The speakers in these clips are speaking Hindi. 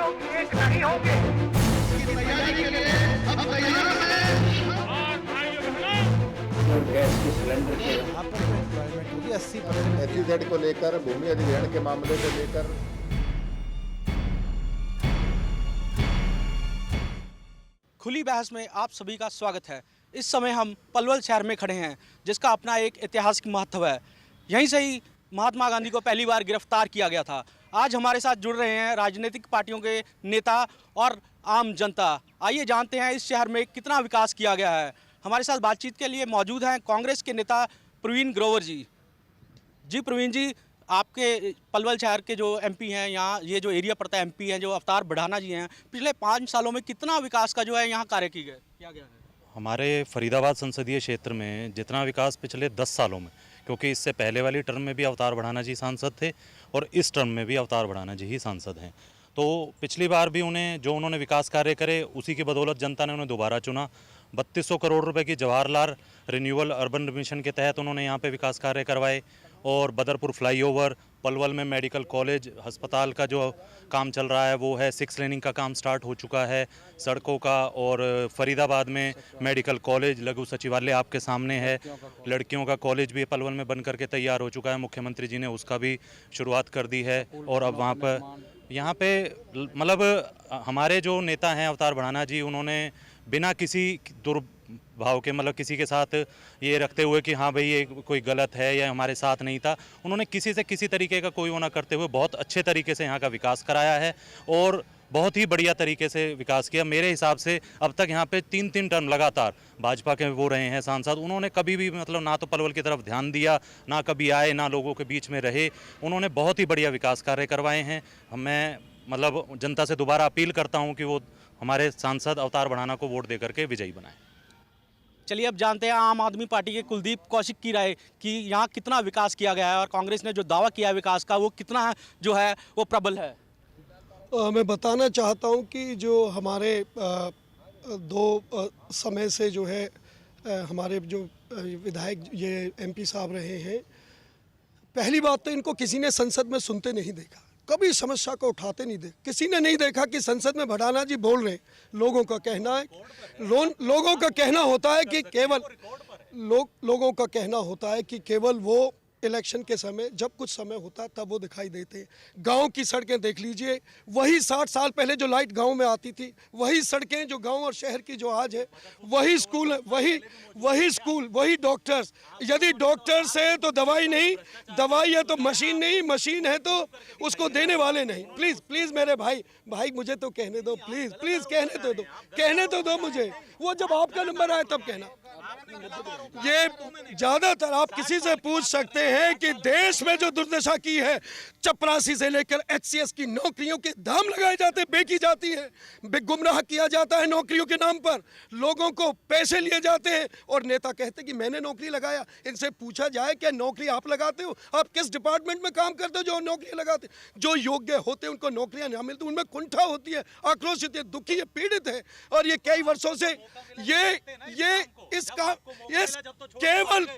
होगी, एक नहीं होंगे। इसकी तैयारी के लिए हम तैयार हैं। और भाइयों बहनों, गैस के सिलेंडर के यहाँ पर जो एम्प्लॉयमेंट होगी 80% SEZ को लेकर, भूमि अधिग्रहण के मामले को लेकर खुली बहस में आप सभी का स्वागत है। इस समय हम पलवल शहर में खड़े हैं, जिसका अपना एक ऐतिहासिक महत्व है। यहीं से ही महात्मा गांधी को पहली बार गिरफ्तार किया गया था। आज हमारे साथ जुड़ रहे हैं राजनीतिक पार्टियों के नेता और आम जनता। आइए जानते हैं इस शहर में कितना विकास किया गया है। हमारे साथ बातचीत के लिए मौजूद हैं कांग्रेस के नेता प्रवीण ग्रोवर जी। जी प्रवीण जी, आपके पलवल शहर के जो MP हैं, यहाँ ये जो एरिया पड़ता है MP हैं जो अवतार बढ़ाना जी हैं, पिछले 5 सालों में कितना विकास का जो है यहाँ कार्य किया गया है? हमारे फरीदाबाद संसदीय क्षेत्र में जितना विकास पिछले 10 सालों में, क्योंकि इससे पहले वाली टर्म में भी अवतार बढ़ाना जी सांसद थे और इस टर्म में भी अवतार बढ़ाना जी ही सांसद हैं, तो पिछली बार भी उन्होंने विकास कार्य करे, उसी की बदौलत जनता ने उन्हें दोबारा चुना। 3200 करोड़ रुपए की जवाहरलाल रिन्यूअल अर्बन मिशन के तहत उन्होंने यहाँ पे विकास कार्य करवाए और बदरपुर फ्लाईओवर, पलवल में मेडिकल कॉलेज अस्पताल का जो काम चल रहा है वो है, 6 लेनिंग का काम स्टार्ट हो चुका है सड़कों का, और फरीदाबाद में मेडिकल कॉलेज, लघु सचिवालय आपके सामने है, लड़कियों का कॉलेज भी पलवल में बन करके तैयार हो चुका है, मुख्यमंत्री जी ने उसका भी शुरुआत कर दी है। और अब वहाँ पर यहाँ पे मतलब हमारे जो नेता हैं अवतार बढ़ाना जी, उन्होंने बिना किसी दुर्भाव के, मतलब किसी के साथ ये रखते हुए कि हाँ भाई ये कोई गलत है या हमारे साथ नहीं था, उन्होंने किसी से किसी तरीके का कोई वो ना करते हुए बहुत अच्छे तरीके से यहाँ का विकास कराया है और बहुत ही बढ़िया तरीके से विकास किया। मेरे हिसाब से अब तक यहाँ पे 3 टर्म लगातार भाजपा के वो रहे हैं सांसद, उन्होंने कभी भी मतलब ना तो पलवल की तरफ ध्यान दिया, ना कभी आए, ना लोगों के बीच में रहे। उन्होंने बहुत ही बढ़िया विकास कार्य करवाए हैं। मैं मतलब जनता से दोबारा अपील करता हूँ कि वो हमारे सांसद अवतार बढ़ाना को वोट दे करके विजयी बनाएं। चलिए अब जानते हैं आम आदमी पार्टी के कुलदीप कौशिक की राय कि यहाँ कितना विकास किया गया है और कांग्रेस ने जो दावा किया है विकास का वो कितना जो है वो प्रबल है। मैं बताना चाहता हूं कि जो हमारे 2 समय से जो है हमारे जो विधायक ये MP साहब रहे हैं, पहली बात तो इनको किसी ने संसद में सुनते नहीं देखा, कभी समस्या को उठाते नहीं देखा। किसी ने नहीं देखा कि संसद में भड़ाना जी बोल रहे हैं। लोगों का कहना है, लोगों का कहना होता है कि केवल लोगों का कहना होता है कि केवल वो इलेक्शन के समय जब कुछ समय होता है तब वो दिखाई देते हैं। गांव की सड़कें देख लीजिए, वही 60 साल पहले जो लाइट गांव में आती थी, वही सड़कें जो गांव और शहर की जो आज है, वही स्कूल है, वही स्कूल, वही डॉक्टर्स। यदि डॉक्टर्स है तो दवाई नहीं, दवाई है तो मशीन नहीं, मशीन है तो उसको देने वाले नहीं। प्लीज़ प्लीज़ मेरे भाई मुझे तो कहने दो, प्लीज़ प्लीज़ कहने तो दो मुझे। वो जब आपका नंबर आए तब कहना। ये ज़्यादातर आप किसी से पूछ सकते हैं कि देश में जो दुर्दशा की है, चपरासी से लेकर HCS की नौकरियों के दाम लगाए जाते, बेची जाती है, गुमराह किया जाता है नौकरियों के नाम पर, लोगों को पैसे लिए जाते हैं और नेता कहते कि मैंने नौकरी लगाया। इनसे पूछा जाए क्या नौकरी आप लगाते हो? आप किस डिपार्टमेंट में काम करते हो जो नौकरी लगाते? जो योग्य होते हैं उनको नौकरियां नहीं मिलती, उनमें कुंठा होती है, आक्रोशित है, दुखी है, पीड़ित है। और ये कई वर्षों से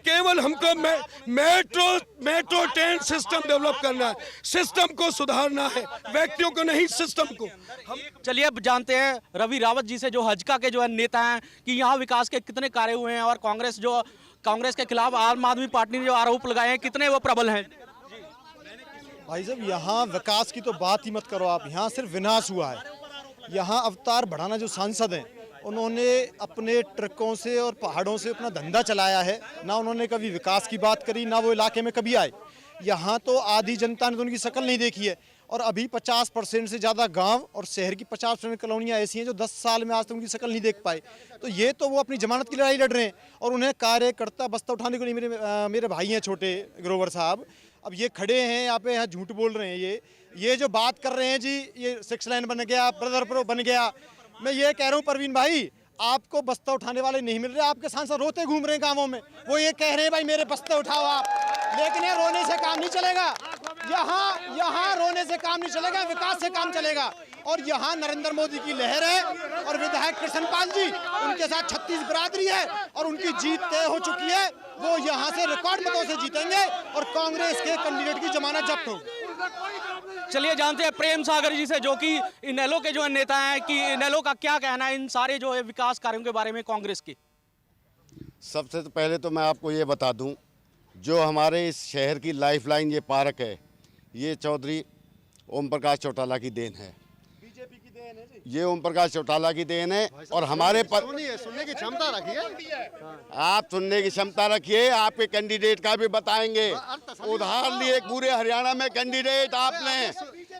केवल हमको मेट्रो ट्रेन सिस्टम डेवलप करना है, सिस्टम को सुधारना है, व्यक्तियों को नहीं, सिस्टम को। चलिए अब जानते हैं रवि रावत जी से, जो हजका के जो है नेता हैं, कि यहाँ विकास के कितने कार्य हुए हैं और कांग्रेस के खिलाफ आम आदमी पार्टी ने जो आरोप लगाए हैं कितने वो प्रबल हैं। भाई साहब, यहाँ विकास की तो बात ही मत करो आप, यहाँ सिर्फ विनाश हुआ है। यहाँ अवतार बढ़ाना जो सांसद हैं, उन्होंने अपने ट्रकों से और पहाड़ों से अपना धंधा चलाया है, ना उन्होंने कभी विकास की बात करी, ना वो इलाके में कभी आए। यहाँ तो आधी जनता ने तो उनकी शक्ल नहीं देखी है और अभी 50% से ज़्यादा गांव और शहर की 50% कॉलोनियाँ ऐसी हैं जो 10 साल में आज तक उनकी शक्ल नहीं देख पाए। तो ये तो वो अपनी जमानत की लड़ाई लड़ रहे हैं और उन्हें कार्यकर्ता बस्ता उठाने को नहीं। मेरे भाई हैं छोटे ग्रोवर साहब, अब ये खड़े हैं यहाँ पे, यहाँ झूठ बोल रहे हैं। ये जो बात कर रहे हैं जी, ये 6 लाइन बन गया, ब्रदरपुर बन गया। मैं ये कह रहा हूँ प्रवीण भाई, आपको बस्ता उठाने वाले नहीं मिल रहे, आपके सांसद रोते घूम रहे हैं गाँवों में। वो ये कह रहे हैं भाई मेरे बस्ते उठाओ आप, लेकिन ये रोने से काम नहीं चलेगा। यहाँ रोने से काम नहीं चलेगा, विकास से काम चलेगा। और यहाँ नरेंद्र मोदी की लहर है और विधायक कृष्णपाल जी, उनके साथ 36 बिरादरी है और उनकी जीत तय हो चुकी है। वो यहाँ से रिकॉर्ड मतों से जीतेंगे और कांग्रेस के कैंडिडेट की जमानत जब्त होगी। चलिए जानते हैं प्रेम सागर जी से, जो कि इनेलो के जो नेता हैं, कि इनेलो का क्या कहना है इन सारे जो है विकास कार्यों के बारे में कांग्रेस के। सबसे तो पहले तो मैं आपको ये बता दूं, जो हमारे इस शहर की लाइफलाइन ये पार्क है, ये चौधरी ओम प्रकाश चौटाला की देन है। बीजेपी की देन है जी। ये ओम प्रकाश चौटाला की देन है। और हमारे पर सुनने की क्षमता रखिए। आप सुनने की क्षमता रखिए, आपके कैंडिडेट का भी बताएंगे। उधार लिए पूरे हरियाणा में कैंडिडेट आपने,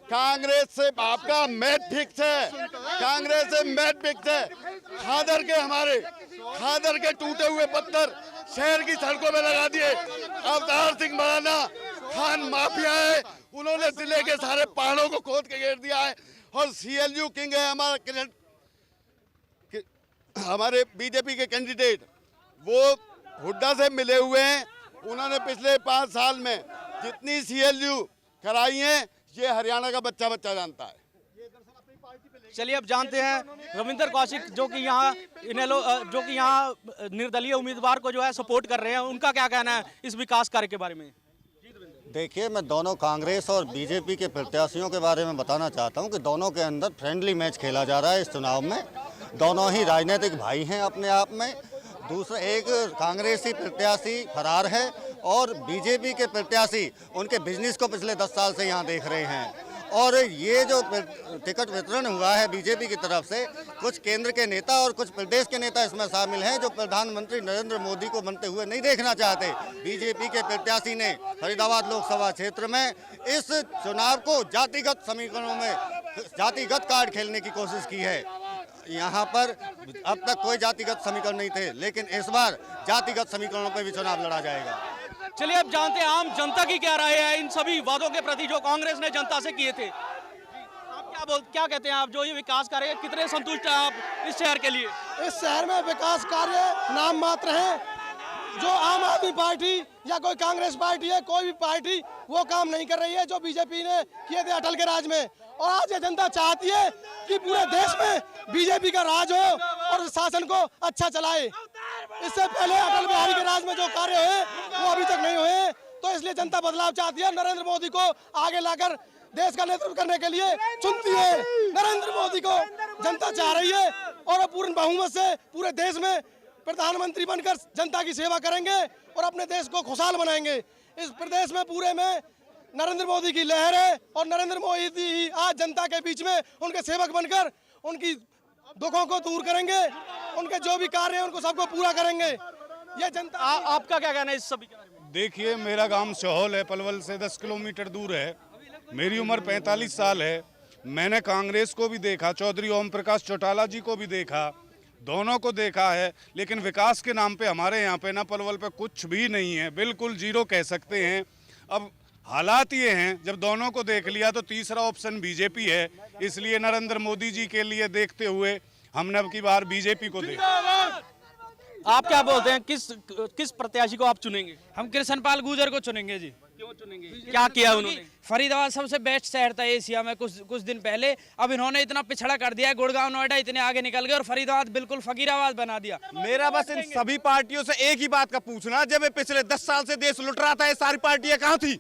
कांग्रेस से आपका मैच फिक्स है, कांग्रेस से मैच फिक्स है। खादर के हमारे खादर के टूटे हुए पत्थर शहर की सड़कों में लगा दिए। अवतार सिंह मराना खान माफिया है, उन्होंने जिले के सारे पहाड़ों को खोद के घेर दिया है। और CLU किंग है हमारे बीजेपी के कैंडिडेट, वो हुड्डा से मिले हुए हैं। उन्होंने पिछले 5 साल में जितनी CLU कराई है, ये हरियाणा का बच्चा बच्चा जानता है। चलिए अब जानते हैं रविंदर कौशिक, जो कि यहाँ इनेलो जो कि यहाँ निर्दलीय उम्मीदवार को जो है सपोर्ट कर रहे हैं, उनका क्या कहना है इस विकास कार्य के बारे में। देखिए, मैं दोनों कांग्रेस और बीजेपी के प्रत्याशियों के बारे में बताना चाहता हूं कि दोनों के अंदर फ्रेंडली मैच खेला जा रहा है इस चुनाव में। दोनों ही राजनीतिक भाई हैं अपने आप में। दूसरा, एक कांग्रेसी प्रत्याशी फरार है और बीजेपी के प्रत्याशी उनके बिजनेस को पिछले 10 साल से यहाँ देख रहे हैं। और ये जो टिकट वितरण हुआ है बीजेपी की तरफ से, कुछ केंद्र के नेता और कुछ प्रदेश के नेता इसमें शामिल हैं, जो प्रधानमंत्री नरेंद्र मोदी को बनते हुए नहीं देखना चाहते। बीजेपी के प्रत्याशी ने फरीदाबाद लोकसभा क्षेत्र में इस चुनाव को जातिगत समीकरणों में जातिगत कार्ड खेलने की कोशिश की है। यहाँ पर अब तक कोई जातिगत समीकरण नहीं थे, लेकिन इस बार जातिगत समीकरणों पर भी चुनाव लड़ा जाएगा। चलिए अब जानते हैं आम जनता की क्या राय है इन सभी वादों के प्रति जो कांग्रेस ने जनता से किए थे। आप क्या कहते हैं, आप जो ये विकास कार्य, कितने संतुष्ट हैं आप इस शहर के लिए? इस शहर में विकास कार्य नाम मात्र है। जो आम आदमी पार्टी या कोई कांग्रेस पार्टी है, कोई भी पार्टी वो काम नहीं कर रही है जो बीजेपी ने किए थे अटल के राज में। और आज ये जनता चाहती है कि पूरे देश में बीजेपी का राज हो और शासन को अच्छा चलाए। इससे पहले अटल बिहारी के राज में जो कार्य है वो अभी तक नहीं हुए, तो इसलिए जनता बदलाव चाहती है। नरेंद्र मोदी को आगे लाकर देश का नेतृत्व करने के लिए चुनती है। नरेंद्र मोदी को जनता चाह रही है और पूर्ण बहुमत से पूरे देश में प्रधानमंत्री बनकर जनता की सेवा करेंगे और अपने देश को खुशहाल बनाएंगे। इस प्रदेश में पूरे में नरेंद्र मोदी की लहर है और नरेंद्र मोदी ही आज जनता के बीच में उनके सेवक बनकर उनकी दुखों को दूर करेंगे, उनके जो भी कार्य है उनको सबको पूरा करेंगे। ये जनता आपका क्या कहना है इस सभी के बारे में? देखिए, मेरा गांव सोहल है, पलवल से 10 किलोमीटर दूर है। मेरी उम्र 45 साल है। मैंने कांग्रेस को भी देखा, चौधरी ओम प्रकाश चौटाला जी को भी देखा, दोनों को देखा है। लेकिन विकास के नाम पे हमारे यहाँ पे ना पलवल पे कुछ भी नहीं है, बिल्कुल जीरो कह सकते हैं। अब हालात ये हैं, जब दोनों को देख लिया तो तीसरा ऑप्शन बीजेपी है। इसलिए नरेंद्र मोदी जी के लिए देखते हुए हमने अब की बार बीजेपी को देखा। आप क्या बोलते हैं, किस प्रत्याशी को आप चुनेंगे? हम कृष्णपाल गुर्जर को चुनेंगे जी। क्यों चुनेंगे? क्या किया उन्होंने? फरीदाबाद सबसे बेस्ट शहर था एशिया में कुछ दिन पहले, अब इन्होंने इतना पिछड़ा कर दिया, गुड़गांव नोएडा इतने आगे निकल गए और फरीदाबाद बिल्कुल फकीराबाद बना दिया। मेरा बस इन सभी पार्टियों से एक ही बात का पूछना, जब पिछले 10 साल से देश लुट रहा था, ये सारी पार्टियां कहाँ थी?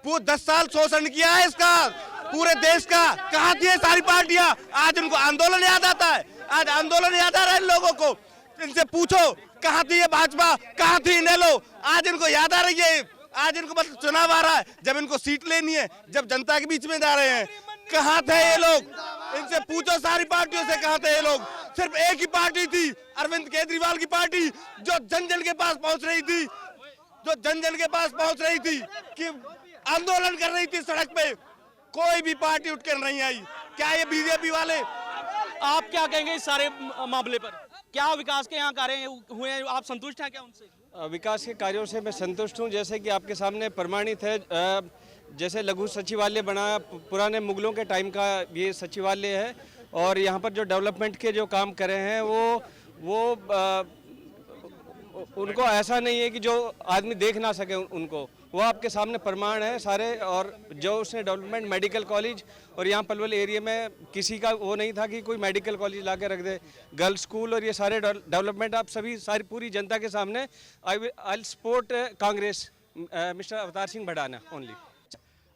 पूरे 10 साल शोषण किया है इसका पूरे देश का, कहाँ थी ये सारी पार्टियां? आज उनको आंदोलन याद आता है, आज आंदोलन याद आ रहा है इन लोगों को। इनसे पूछो कहाँ थी ये भाजपा, कहाँ थी इनेलो? आज इनको याद आ रही है, आज इनको मतलब चुनाव आ रहा है, जब इनको सीट लेनी है, जब जनता के बीच में जा रहे हैं। कहाँ थे ये लोग? इनसे पूछो सारी पार्टियों से कहाँ थे ये लोग। सिर्फ एक ही पार्टी थी, अरविंद केजरीवाल की पार्टी, जो जन जन के पास पहुंच रही थी, जो जन जन के पास पहुंच रही थी, कि आंदोलन कर रही थी सड़क पे। कोई भी पार्टी उठकर नहीं आई। क्या ये बीजेपी वाले? आप क्या कहेंगे इस सारे मामले पर? क्या विकास के यहाँ कार्य हुए हैं, आप संतुष्ट हैं क्या उनसे? विकास के कार्यों से मैं संतुष्ट हूँ। जैसे कि आपके सामने प्रमाणित है, जैसे लघु सचिवालय बना, पुराने मुगलों के टाइम का ये सचिवालय है। और यहाँ पर जो डेवलपमेंट के जो काम करे हैं वो उनको ऐसा नहीं है कि जो आदमी देख ना सके उनको, वो आपके सामने प्रमाण है सारे। और जो उसने डेवलपमेंट, मेडिकल कॉलेज, और यहाँ पलवल एरिया में किसी का वो नहीं था कि कोई मेडिकल कॉलेज ला के रख दे, गर्ल्स स्कूल और ये सारे डेवलपमेंट आप सभी सारी पूरी जनता के सामने। I support Congress, mister Avtar Singh Bhadana only.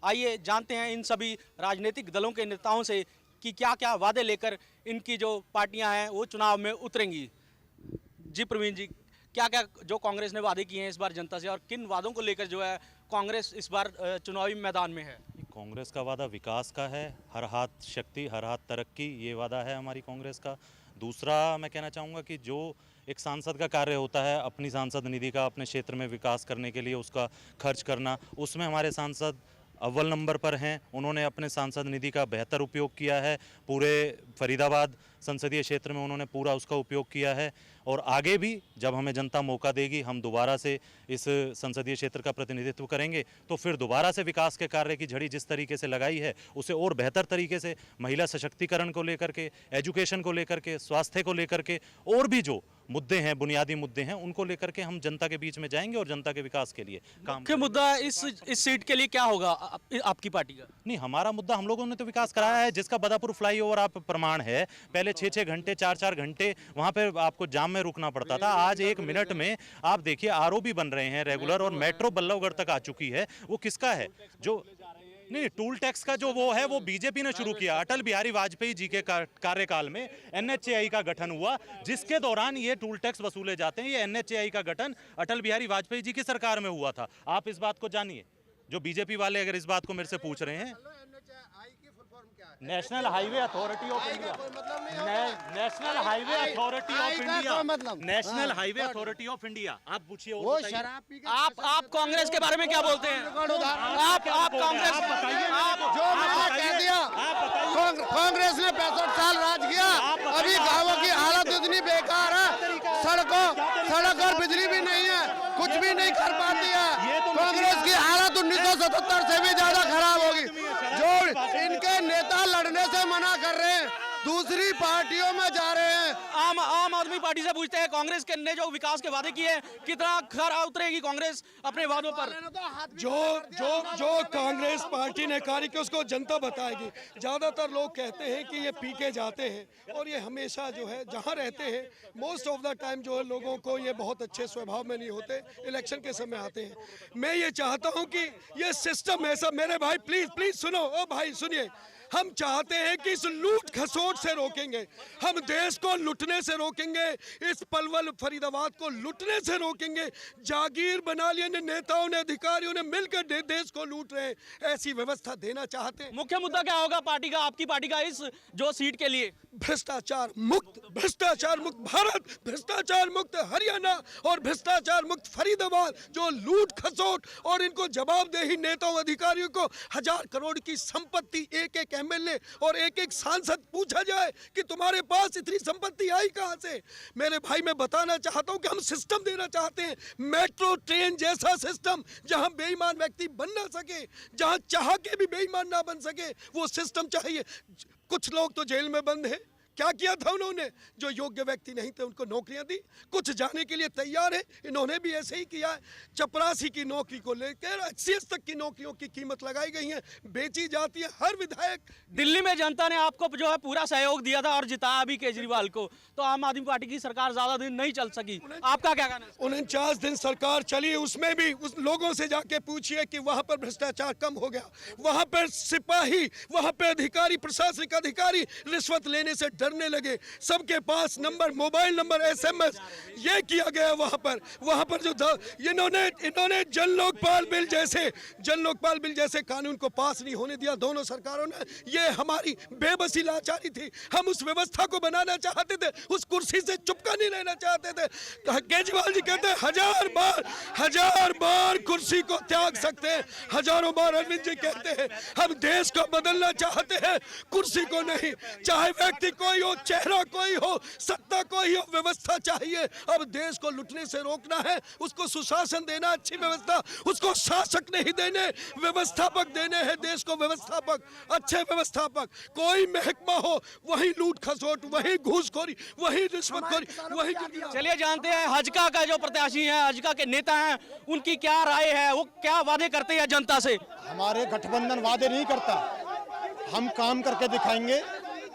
आइए जानते हैं इन सभी राजनीतिक दलों के नेताओं से कि क्या क्या वादे लेकर इनकी जो पार्टियां हैं वो चुनाव में उतरेंगी। जी प्रवीण जी, क्या क्या जो कांग्रेस ने वादे किए हैं इस बार जनता से और किन वादों को लेकर जो है कांग्रेस इस बार चुनावी मैदान में है? कांग्रेस का वादा विकास का है, हर हाथ शक्ति, हर हाथ तरक्की, ये वादा है हमारी कांग्रेस का। दूसरा मैं कहना चाहूँगा कि जो एक सांसद का कार्य होता है अपनी सांसद निधि का अपने क्षेत्र में विकास करने के लिए उसका खर्च करना, उसमें हमारे सांसद अव्वल नंबर पर हैं। उन्होंने अपने सांसद निधि का बेहतर उपयोग किया है, पूरे फरीदाबाद संसदीय क्षेत्र में उन्होंने पूरा उसका उपयोग किया है और आगे भी जब हमें जनता मौका देगी हम दोबारा से इस संसदीय क्षेत्र का प्रतिनिधित्व करेंगे तो फिर दोबारा से विकास के कार्य की झड़ी जिस तरीके से लगाई है उसे और बेहतर तरीके से महिला सशक्तिकरण को लेकर के, एजुकेशन को लेकर के, स्वास्थ्य को लेकर के और भी जो मुद्दे हैं, बुनियादी मुद्दे हैं, उनको लेकर के हम जनता के बीच में जाएंगे और जनता के विकास के लिए काम। मुख्य मुद्दा इस सीट के लिए क्या होगा आपकी पार्टी का? नहीं, हमारा मुद्दा, हम लोगों ने तो विकास कराया है, जिसका बदापुर फ्लाईओवर आप प्रमाण है। पहले 6-6 घंटे 4-4 घंटे वहां पे आपको जाम में रुकना पड़ता था, आज 1 मिनट में आप देखिए आरओबी बन रहे हैं रेगुलर और मेट्रो बल्लभगढ़ तक आ चुकी है। वो किसका है? जो नहीं, टूल टैक्स का जो वो है वो बीजेपी ने शुरू किया। अटल बिहारी वाजपेयी जी के कार्यकाल में NHAI का गठन हुआ, जिसके दौरान ये टूल टैक्स वसूले जाते हैं। ये NHAI का गठन अटल बिहारी वाजपेयी जी की सरकार में हुआ था। आप इस बात को जानिए, जो बीजेपी वाले अगर इस बात को मेरे से पूछ रहे हैं। National highway authority of India, national highway authority of India, national highway authority of India. आप पूछिए वो शराब। आप कांग्रेस के बारे में क्या बोलते हैं? आप कांग्रेस जो मैंने कह दिया, कांग्रेस ने 65 साल राज किया, अभी गांवों की हालत इतनी बेकार है, सड़क और बिजली भी नहीं है, कुछ भी नहीं कर पाती है। कांग्रेस की हालत 1977 से भी ज्यादा खराब होगी। जो इनके नेता लड़ने से मना कर रहे हैं, दूसरी पार्टियों में जा रहे हैं। आम आदमी पार्टी से पूछते हैं, कांग्रेस के ने जो विकास के वादे किए कितना खरा उतरेगी कांग्रेस अपने वादों पर? जो कांग्रेस पार्टी ने कार्य किया उसको जनता बताएगी। ज्यादातर लोग कहते हैं कि ये पी के जाते हैं और ये हमेशा जो है जहाँ रहते हैं मोस्ट ऑफ द टाइम जो है लोगों को ये बहुत अच्छे स्वभाव में नहीं होते, इलेक्शन के समय आते हैं। मैं ये चाहता हूँ कि ये सिस्टम ऐसा, मेरे भाई प्लीज सुनो, ओ भाई सुनिए, हम चाहते हैं कि इस लूट खसोट से रोकेंगे, हम देश को लुटने से रोकेंगे, इस पलवल फरीदाबाद को लुटने से रोकेंगे। जागीर बना लिए नेताओं ने, अधिकारियों ने मिलकर देश को लूट रहे हैं, ऐसी व्यवस्था देना चाहते हैं। मुख्य मुद्दा क्या होगा पार्टी का, आपकी पार्टी का इस जो सीट के लिए? भ्रष्टाचार मुक्त भारत, भ्रष्टाचार मुक्त हरियाणा और भ्रष्टाचार मुक्त फरीदाबाद। जो लूट खसोट और इनको जवाबदेही नेताओं अधिकारियों को 1000 करोड़ की संपत्ति, एक एमएलए और एक सांसद पूछा जाए कि तुम्हारे पास इतनी संपत्ति आई कहां से? मेरे भाई मैं बताना चाहता हूं कि हम सिस्टम देना चाहते हैं, मेट्रो ट्रेन जैसा सिस्टम, जहां बेईमान व्यक्ति बन ना सके, जहां चाह के भी बेईमान ना बन सके, वो सिस्टम चाहिए। कुछ लोग तो जेल में बंद हैं, क्या किया था उन्होंने? जो योग्य व्यक्ति नहीं थे उनको नौकरियां दी, कुछ जाने के लिए तैयार है, इन्होंने भी ऐसे ही किया है। चपरासी की नौकरी को लेकर 80 तक की नौकरियों की कीमत लगाई गई है, बेची जाती है। हर विधायक, दिल्ली में जनता ने आपको जो है पूरा सहयोग दिया था और जिताया भी केजरीवाल को, तो आम आदमी पार्टी की सरकार ज्यादा दिन नहीं चल सकी, आपका क्या कहना है? 49 दिन सरकार चली, उसमें भी उस लोगों से जाके पूछिए कि वहां पर भ्रष्टाचार कम हो गया, वहां पर सिपाही, वहां पर अधिकारी, प्रशासनिक अधिकारी रिश्वत लेने से डरने लगे, सबके पास नंबर, मोबाइल नंबर, SMS ये किया गया। वहां पर जो इन्होंने जन लोकपाल बिल जैसे कानून को पास नहीं होने दिया दोनों सरकारों ने। ये हमारी बेबसी लाचारी थी, हम उस व्यवस्था को बनाना चाहते थे, उस कुर्सी से चुपका नहीं रहना चाहते थे। केजरीवाल जी कहते हैं 1000 बार कुर्सी को त्याग सकते हैं, हजारों बार अरविंद जी कहते हैं हम देश को बदलना चाहते हैं, कुर्सी को नहीं। चाहे व्यक्ति कोई हो, चेहरा कोई हो, सत्ता कोई हो, व्यवस्था चाहिए। अब देश को लुटने से रोकना है, उसको सुशासन देना, अच्छी व्यवस्था, उसको शासक नहीं देने, व्यवस्थापक देने हैं देश को, व्यवस्थापक, अच्छे व्यवस्थापक। कोई महकमा हो वही लूट खसोट, वही घूसखोरी, वही रिश्वतखोरी, वही। चलिए जानते हैं हजका का जो प्रत्याशी है, हजका के नेता हैं, उनकी क्या राय है, वो क्या वादे करते हैं जनता से? हमारे गठबंधन वादे नहीं करता, हम काम करके दिखाएंगे।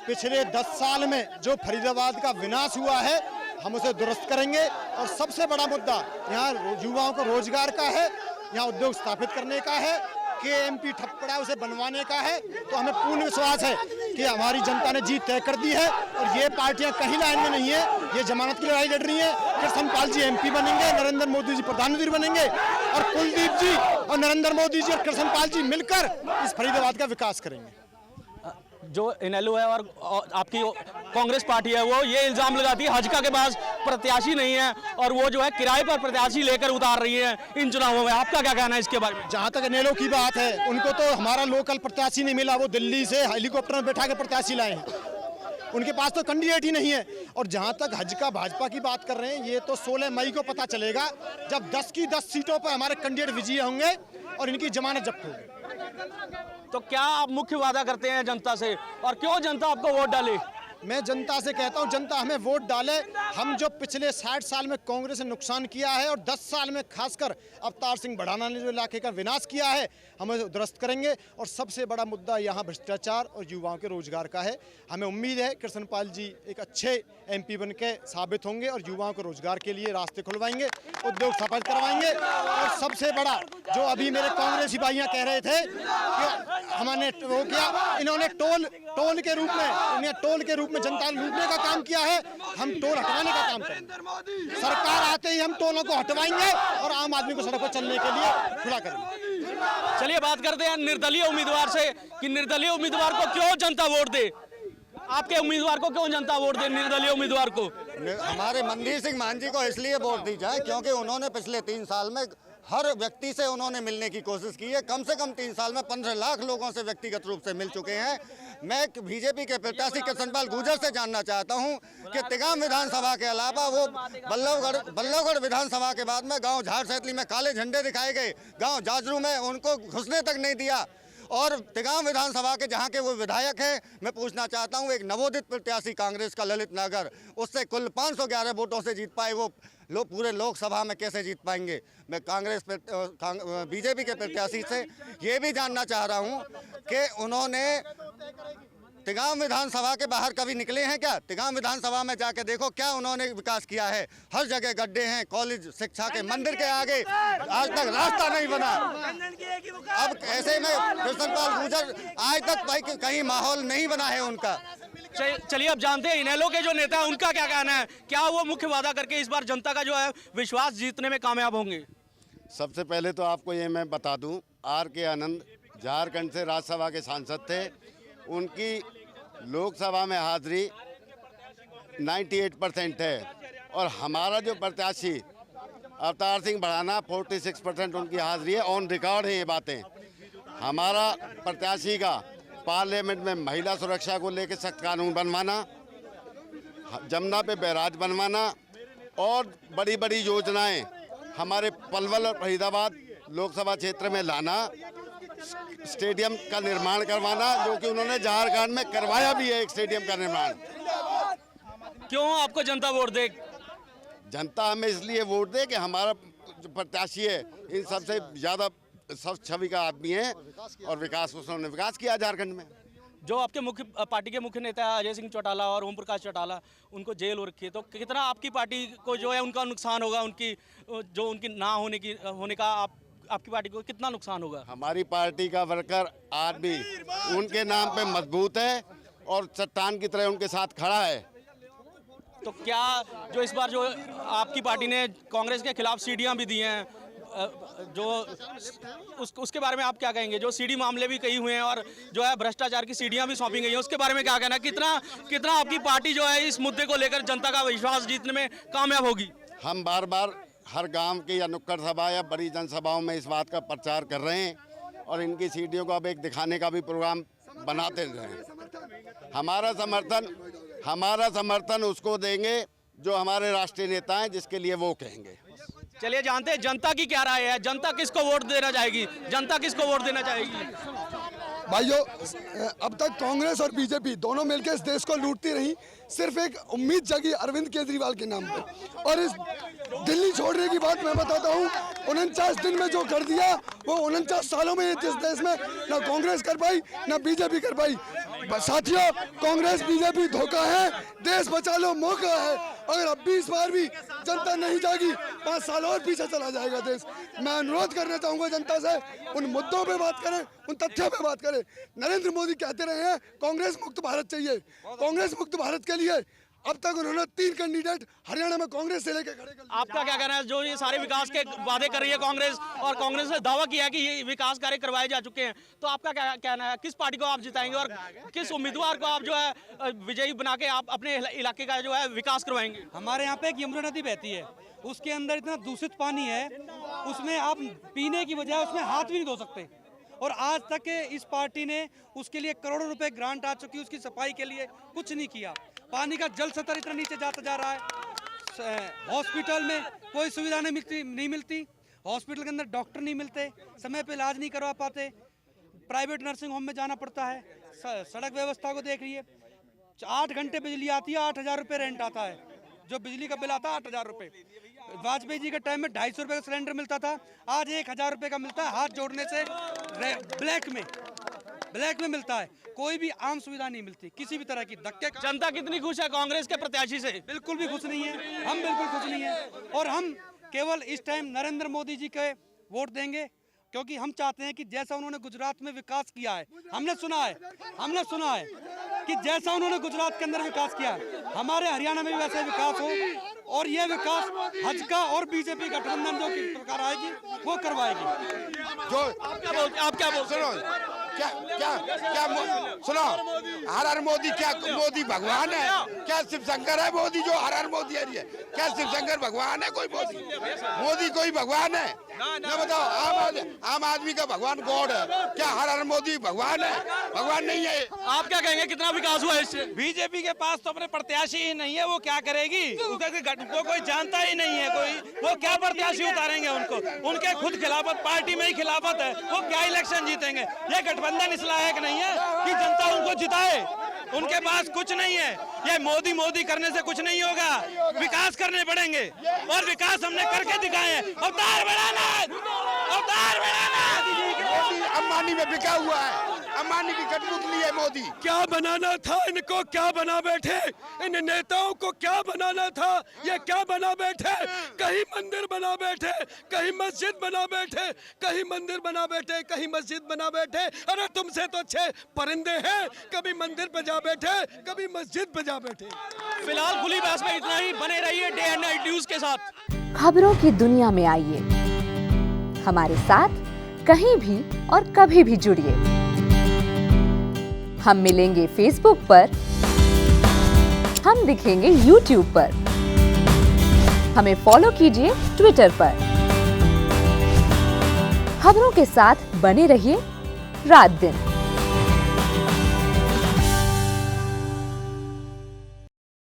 पिछले 10 साल में जो फरीदाबाद का विनाश हुआ है हम उसे दुरुस्त करेंगे। और सबसे बड़ा मुद्दा यहाँ युवाओं को रोजगार का है, यहाँ उद्योग स्थापित करने का है KMP ठप पड़ा है उसे बनवाने का है। तो हमें पूर्ण विश्वास है कि हमारी जनता ने जीत तय कर दी है और ये पार्टियां कहीं लाइन में नहीं है, ये जमानत की लड़ाई लड़ रही है। कृष्णपाल जी MP बनेंगे, नरेंद्र मोदी जी प्रधानमंत्री बनेंगे और कुलदीप जी और नरेंद्र मोदी जी और कृष्णपाल जी मिलकर इस फरीदाबाद का विकास करेंगे। जो इनेलो है और आपकी कांग्रेस पार्टी है वो ये इल्जाम लगाती है हजका के पास प्रत्याशी नहीं है और वो जो है किराए पर प्रत्याशी लेकर उतार रही है इन चुनावों में। आपका क्या कहना है इसके बारे में? जहां तक इनेलो की बात है, उनको तो हमारा लोकल प्रत्याशी नहीं मिला, वो दिल्ली से हेलीकॉप्टर में बैठा के प्रत्याशी लाए हैं, उनके पास तो कैंडिडेट ही नहीं है। और जहां तक हजका भाजपा की बात कर रहे हैं, ये तो 16 मई को पता चलेगा जब 10 की 10 सीटों पर हमारे कैंडिडेट विजयी होंगे और इनकी जमानत जब्त होगी। तो क्या आप मुख्य वादा करते हैं जनता से और क्यों जनता आपको वोट डाले? मैं जनता से कहता हूं जनता हमें वोट डाले। हम जो पिछले 60 साल में कांग्रेस ने नुकसान किया है और 10 साल में खासकर अवतार सिंह बढ़ाना ने जो इलाके का विनाश किया है, हम दुरुस्त करेंगे। और सबसे बड़ा मुद्दा यहाँ भ्रष्टाचार और युवाओं के रोजगार का है। हमें उम्मीद है कृष्णपाल जी एक अच्छे MP बन के साबित होंगे और युवाओं को रोजगार के लिए रास्ते खुलवाएंगे, उद्योग स्थापित करवाएंगे। और सबसे बड़ा जो अभी मेरे कांग्रेसी भाइयाँ कह रहे थे कि हमने वो किया, इन्होंने टोल के रूप में जनता लूटने का काम किया है, हम टोल हटवाने का काम करेंगे। सरकार आते ही हम टोलों को हटवाएंगे और आम आदमी को सड़क पर चलने के लिए खुला करेंगे। चलिए बात करते हैं निर्दलीय उम्मीदवार से कि निर्दलीय उम्मीदवार को क्यों जनता वोट दे। आपके उम्मीदवार को क्यों जनता वोट दे? निर्दलीय उम्मीदवार को हमारे मनदीप सिंह मान जी को इसलिए वोट दी जाए क्योंकि उन्होंने पिछले 3 साल में हर व्यक्ति से उन्होंने मिलने की कोशिश की है। कम से कम 3 साल में 15 लाख लोगों से व्यक्तिगत रूप से मिल चुके हैं। मैं BJP के प्रत्याशी कृष्णपाल गुर्जर से जानना चाहता हूं कि तिगाम विधानसभा के अलावा वो बल्लभगढ़ विधानसभा के बाद में गांव झाड़ सैतली में काले झंडे दिखाए गए, गांव जाजरू में उनको घुसने तक नहीं दिया। और तिगाम विधानसभा के जहां के वो विधायक हैं, मैं पूछना चाहता हूं एक नवोदित प्रत्याशी कांग्रेस का ललित नागर, उससे कुल 511 वोटों से जीत पाए, वो पूरे लोकसभा में कैसे जीत पाएंगे? मैं BJP के प्रत्याशी से ये भी जानना चाह रहा हूं कि उन्होंने तिगाम विधानसभा के बाहर कभी निकले हैं क्या? तिगाम विधानसभा में जाके देखो क्या उन्होंने विकास किया है। हर जगह गड्ढे हैं, कॉलेज शिक्षा के मंदिर के आगे आज तक रास्ता नहीं बना। अब ऐसे में कृष्णपाल गुर्जर आज तक भाई कहीं माहौल नहीं बना है उनका। चलिए अब जानते हैं इनेलो के जो नेता हैं उनका क्या कहना है, क्या वो मुख्य वादा करके इस बार जनता का जो है विश्वास जीतने में कामयाब होंगे? सबसे पहले तो आपको ये मैं बता दूं, RK आनंद झारखंड से राज्यसभा के सांसद थे, उनकी लोकसभा में हाजिरी 98% है और हमारा जो प्रत्याशी अवतार सिंह बढ़ाना 46% उनकी हाजिरी है। ऑन रिकॉर्ड है ये बातें। हमारा प्रत्याशी का पार्लियामेंट में महिला सुरक्षा को लेकर सख्त कानून बनवाना, जमुना पे बैराज बनवाना और बड़ी बड़ी योजनाएं हमारे पलवल और फरीदाबाद लोकसभा क्षेत्र में लाना, स्टेडियम का निर्माण करवाना, जो कि उन्होंने झारखंड में करवाया भी है एक स्टेडियम का निर्माण। क्यों आपको जनता वोट दे? जनता हमें इसलिए वोट दे कि हमारा जो प्रत्याशी है इन सबसे ज़्यादा सब छवि का आदमी है और विकास उन्होंने विकास किया झारखंड में। जो आपके मुख्य पार्टी के मुख्य नेता अजय सिंह चौटाला और ओम प्रकाश चौटाला, उनको जेल हो रखी है, तो कितना आपकी पार्टी को जो है उनका नुकसान होगा? उनकी ना होने का आपकी पार्टी को कितना नुकसान होगा? हमारी पार्टी का वर्कर आज भी उनके नाम पे मजबूत है और चट्टान की तरह उनके साथ खड़ा है। तो क्या जो इस बार जो आपकी पार्टी ने कांग्रेस के खिलाफ सीढ़ियां भी दी हैं, जो उसके बारे में आप क्या कहेंगे? जो सीडी मामले भी कई हुए हैं और जो है भ्रष्टाचार की सीढ़ियां भी सौंपी गई हैं, उसके बारे में क्या कहना? कितना आपकी पार्टी जो है इस मुद्दे को लेकर जनता का विश्वास जीतने में कामयाब होगी? हम बार बार हर गांव के या नुक्कड़ सभा या बड़ी जनसभाओं में इस बात का प्रचार कर रहे हैं और इनकी सीढ़ियों को अब एक दिखाने का भी प्रोग्राम बनाते रहे। हमारा समर्थन उसको देंगे जो हमारे राष्ट्रीय नेता हैं, जिसके लिए वो कहेंगे। चलिए जानते हैं जनता की क्या राय है, जनता किसको वोट देना चाहेगी, जनता किसको वोट देना चाहेगी? भाइयों, अब तक कांग्रेस और BJP दोनों मिलकर इस देश को लूटती रही। सिर्फ एक उम्मीद जगी अरविंद केजरीवाल के नाम पे। और इस दिल्ली छोड़ने की बात मैं बताता हूँ, 49 दिन में जो कर दिया वो 49 सालों में इस देश में ना कांग्रेस कर पाई ना BJP कर पाई। साथियों, कांग्रेस BJP धोखा है, देश बचा लो मौका है। अगर अब 20 बार भी जनता नहीं जागी 5 साल और पीछे चला जाएगा देश। मैं अनुरोध करना चाहूँगा जनता से, उन मुद्दों पे बात करें, उन तथ्यों पे बात करें। नरेंद्र मोदी कहते रहे हैं कांग्रेस मुक्त भारत चाहिए। कांग्रेस मुक्त भारत के लिए अब तक उन्होंने 3 कैंडिडेट हरियाणा में कांग्रेस से लेकर खड़े कर दिए। आपका क्या कहना है, जो ये सारे विकास के वादे कर रही है कांग्रेस, और कांग्रेस ने दावा किया है कि ये विकास कार्य करवाए जा चुके हैं, तो आपका क्या कहना है, किस पार्टी को आप जिताएंगे और किस उम्मीदवार को आप जो है विजयी बना के आप अपने इलाके का जो है विकास करवाएंगे? हमारे यहाँ पे एक यमुना नदी बहती है, उसके अंदर इतना दूषित पानी है, उसमें आप पीने की बजाय उसमें हाथ भी नहीं धो सकते। और आज तक इस पार्टी ने उसके लिए करोड़ों रुपए ग्रांट आ चुकी, उसकी सफाई के लिए कुछ नहीं किया। पानी का जल स्तर इतना नीचे जाता जा रहा है। हॉस्पिटल में कोई सुविधा नहीं मिलती। हॉस्पिटल के अंदर डॉक्टर नहीं मिलते, समय पे इलाज नहीं करवा पाते, प्राइवेट नर्सिंग होम में जाना पड़ता है। सड़क व्यवस्था को देख रही 8 घंटे बिजली आती है, 8,000 रुपये रेंट आता है, जो बिजली का बिल आता है 8,000 रुपये। वाजपेयी जी के टाइम में 250 रुपये का सिलेंडर मिलता था, आज 1,000 रुपये का मिलता है, हाथ जोड़ने से ब्लैक में मिलता है। कोई भी आम सुविधा नहीं मिलती किसी भी तरह की। धक्के जनता कितनी खुश है कांग्रेस के प्रत्याशी से? बिल्कुल भी खुश नहीं है, हम बिल्कुल खुश नहीं है। और हम केवल इस टाइम नरेंद्र मोदी जी के वोट देंगे, क्योंकि हम चाहते हैं कि जैसा उन्होंने गुजरात में विकास किया है, हमने सुना है कि जैसा उन्होंने गुजरात के अंदर विकास किया है, हमारे हरियाणा में भी वैसे विकास हो, और यह विकास भाजपा और बीजेपी गठबंधन जो की सरकार आएगी वो करवाएगी। जो आप क्या बोल सुनो, क्या सुनो, हर हर मोदी, क्या मोदी भगवान है? क्या शिव शंकर है मोदी जो हर हर मोदी है? क्या शिव शंकर भगवान है? कोई मोदी कोई भगवान है? ये बताओ, आम आदमी का भगवान गॉड है, क्या हर हर मोदी भगवान है? भगवान नहीं है। आप क्या कहेंगे, कितना विकास हुआ है इससे? बीजेपी के पास तो अपने प्रत्याशी ही नहीं है, वो क्या करेगी? उनको कोई जानता ही नहीं है, वो क्या प्रत्याशी उतारेंगे? उनके खुद खिलाफत, पार्टी में ही खिलाफत है, वो क्या इलेक्शन जीतेंगे? ये गठबंधन इस लायक नहीं है कि जनता उनको जिताए, उनके पास कुछ नहीं है। ये मोदी करने से कुछ नहीं होगा, विकास करने पड़ेंगे, और विकास हमने करके दिखाए हैं। अवतार बढ़ाना, अंबानी में बिका हुआ है, अंबानी की कठपुतली है मोदी। क्या बनाना था इनको, क्या बना बैठे? इन नेताओं को क्या बनाना था, ये क्या बना बैठे? कहीं मंदिर बना बैठे, कहीं मस्जिद बना बैठे, कहीं मंदिर बना बैठे, कहीं मस्जिद बना बैठे। अरे तुमसे तो अच्छे परिंदे हैं, कभी मंदिर पे जा बैठे, कभी मस्जिद पे जा बैठे। फिलहाल खुली बहस में इतना ही। बने रहिए डे एंड नाइट न्यूज के साथ। खबरों की दुनिया में आइए, हमारे साथ कहीं भी और कभी भी जुड़िए। हम मिलेंगे फेसबुक पर, हम दिखेंगे यूट्यूब पर, हमें फॉलो कीजिए ट्विटर पर। खबरों के साथ बने रहिए रात दिन।